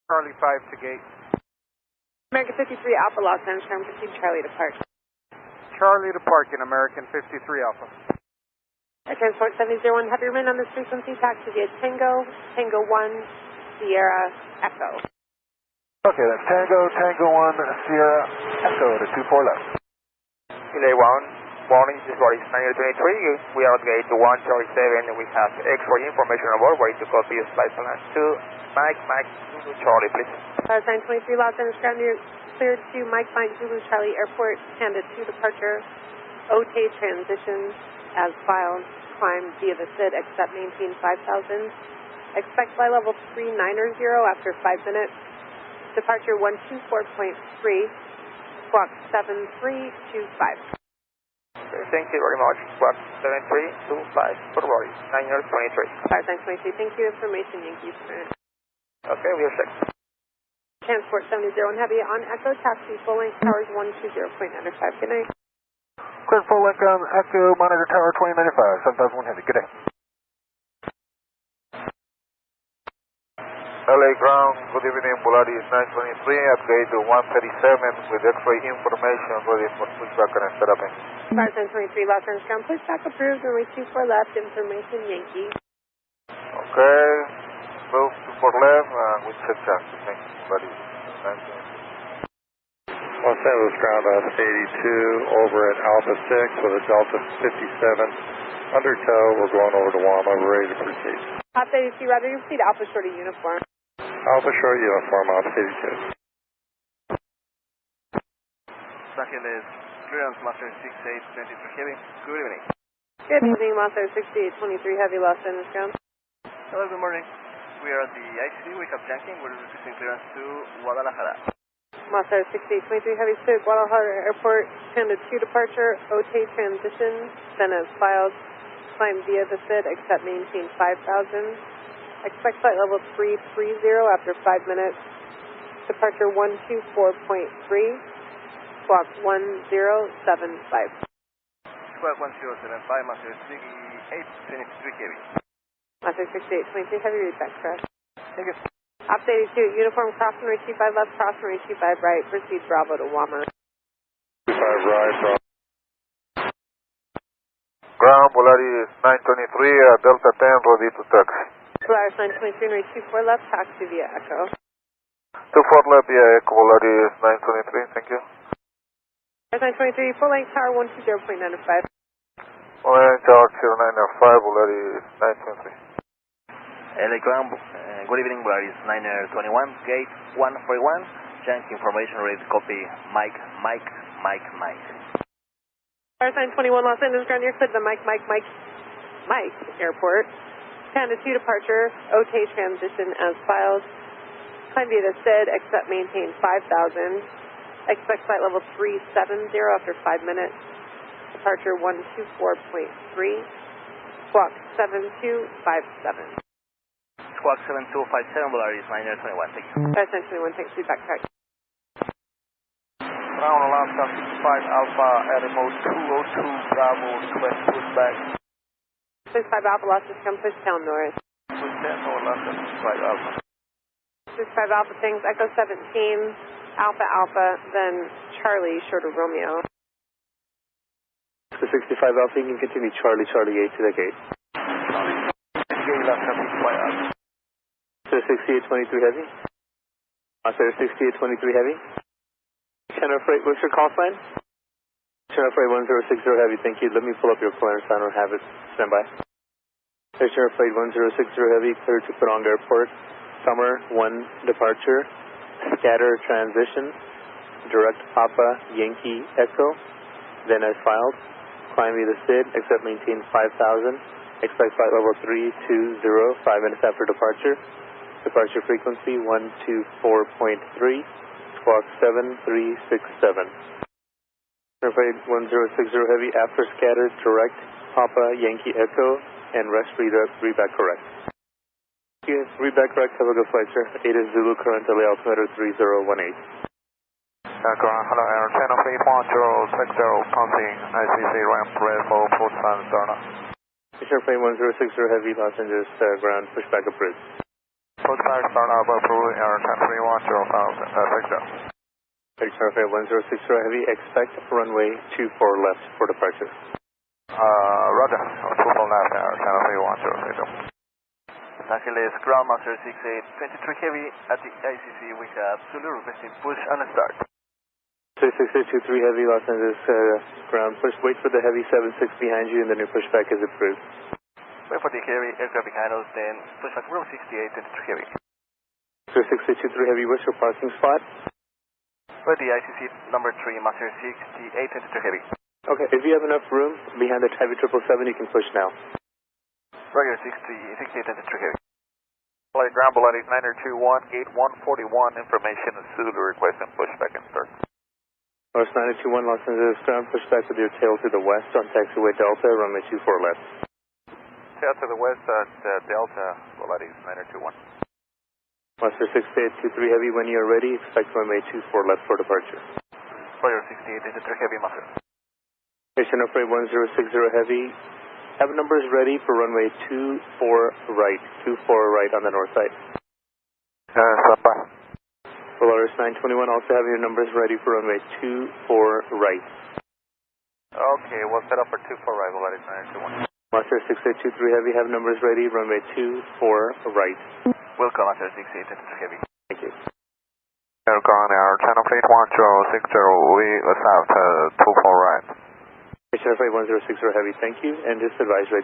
Charlie 5 to gate. American 53 Alpha, Los Angeles, ground, proceed Charlie to park. Charlie to park in American 53 Alpha. Air Transport 701, have you remained on this frequency, taxi via Tango, Tango 1, Sierra, Echo. Okay, that's Tango, Tango 1, Sierra, Echo to 24 left. Delay 1, morning, this body is 923. We are at gate 1, Charlie 7. We have X-ray information on board. Ready to copy flight plan 2, Mike, Zulu, Charlie, please. 923 Los Angeles, ground, you're cleared to Mike, Zulu, Charlie Airport, handed to departure, OT transition as filed, climb via the SID, accept, maintain 5,000. Expect flight level 390 after 5 minutes. Departure 124.3, squawk 7325. Okay, thank you very much. Squawk 7325, February 923. 923, thank you. Information, Yankee. Okay, we are set. Transport 701 Heavy on Echo, taxi, full length, towers 120.95. Good night. Clear full length on Echo, monitor tower 2095, 7001 Heavy. Good day. LA ground, good evening, Polaris 923 at gate 137 with X-ray information ready for pushback and setup. 923 Los Angeles ground, pushback approved, runway 24 left, information Yankee. Okay, move to 4 left and we check that. Thank you, Polaris 923. Los Angeles ground, 82 over at Alpha 6 with a Delta 57 under tow. We're going over to Wama. We're ready to proceed. Alpha 82, rather you proceed Alpha short of uniform. Alpha short uniform, Alpha 82. Second is clearance, Master 6823 Heavy. Good evening. Good evening, Master 6823 Heavy, Los Angeles ground. Hello, good morning. We are at the ICD. We have Janking. We're requesting clearance to Guadalajara. Master 6823 Heavy to Guadalajara Airport, handed to departure, OT transition, then as filed, climb via the SID, accept, maintain 5,000. Expect flight level 330 after 5 minutes. Departure 124.3, squawk 1075. Squawk 1075, Master 6823 Heavy. Master 6823 Heavy, read back correct. Thank you. Ops 82, uniform crossing runway 25 left, crossing runway 25 right, proceed Bravo to Wama. 25 right, Bravo. Ground, Polaris 923 Delta 10 ready to taxi. Polaris 923, runway 24 left, taxi via Echo. 24 left via Echo, Polaris 923, thank you. Polaris 923, full length tower 120.95. Orange tower 0905, Polaris 923. LA ground, good evening, Polaris 921, gate 141. Jank information ready to copy Mike. Polaris 921 Los Angeles ground, you're cleared to Mike Airport. Panda 2 departure, OT transition as filed. Climb via the SID, accept, maintain 5,000. Expect flight level 370 after 5 minutes. Departure 124.3, squawk 7257. Squawk 7257, Polaris 921, thank you. Polaris 921, thanks, feedback correct. Ground, Alaska 65 Alpha at remote 202 Bravo, request pushback. 65 Alpha, Los Angeles, come push down north. Push 10 or Alaska 65 Alpha. 65 Alpha, things, Echo 17, Alpha, then Charlie, short of Romeo. 65 Alpha, you can continue Charlie 8 to the gate. Gate Alaska 65 Alpha. 6823 Heavy. 6823 Heavy. Channel Freight, what's your call sign? Channel Freight 1060 Heavy, thank you. Let me pull up your clearance sign or have it stand by. Channel Freight 1060 Heavy, clear to Padang Airport. Summer 1 departure. Scatter transition. Direct Papa Yankee Echo. Then as filed. Climb via the SID, accept, maintain 5,000. Expect flight level 320, 5 minutes after departure. Departure frequency 124.3, squawk 7367. Freight 1060 Heavy, after scattered, direct Papa Yankee Echo, and rest read back correct. Yes, read back correct, have a good flight, sir. 8 is Zulu, current LA altimeter 3018. Hello, Air Channel Fleet 1060, passing ICC ramp ready for port sign Darna. Channel Freight 1060 Heavy, Los Angeles ground, pushback approved. Post 5, start out approval, air 1031, 0 south, take that. Air Channel Freight 1060 Heavy, expect runway 24 left for departure. Roger, 24 left, air 1031, 0 Los Angeles Ground Master 6823 Heavy at the ICC, we have Zulu requesting push and start. 36823 Heavy, Los Angeles ground, push, wait for the Heavy 76 behind you and then your pushback is approved. Wait for the Heavy aircraft behind us, then pushback row 6823 Heavy. 36823 Heavy, what's your parking spot? We're the ICC number 3, Master 6823 Heavy. Okay, if you have enough room behind the Heavy 777, you can push now. Roger, 6823 Heavy. Flight ground below 921, gate 141, information is Zulu requesting pushback and start. North 921, Los Angeles ground, pushback with your tail to the west on taxiway Delta, runway 24 left. Tail to the west at Delta, below 921. Master 6823 Heavy, when you are ready, expect runway 24 left for departure. Roger, 6823 Heavy, Master. Air Channel Freight 1060 Heavy, have numbers ready for runway 24 right, 24 right on the north side. Standby. Polaris 921, also have your numbers ready for runway 24 right. Okay, we'll set up for 24 right, below 921. Master 6823 Heavy, have numbers ready, runway 24 right. Welcome, Master 6823 Heavy. Thank you. Aircon, Air Channel Freight 1060, we south, 24 right. Air Channel Freight 1060 Heavy, thank you, and just advise ready.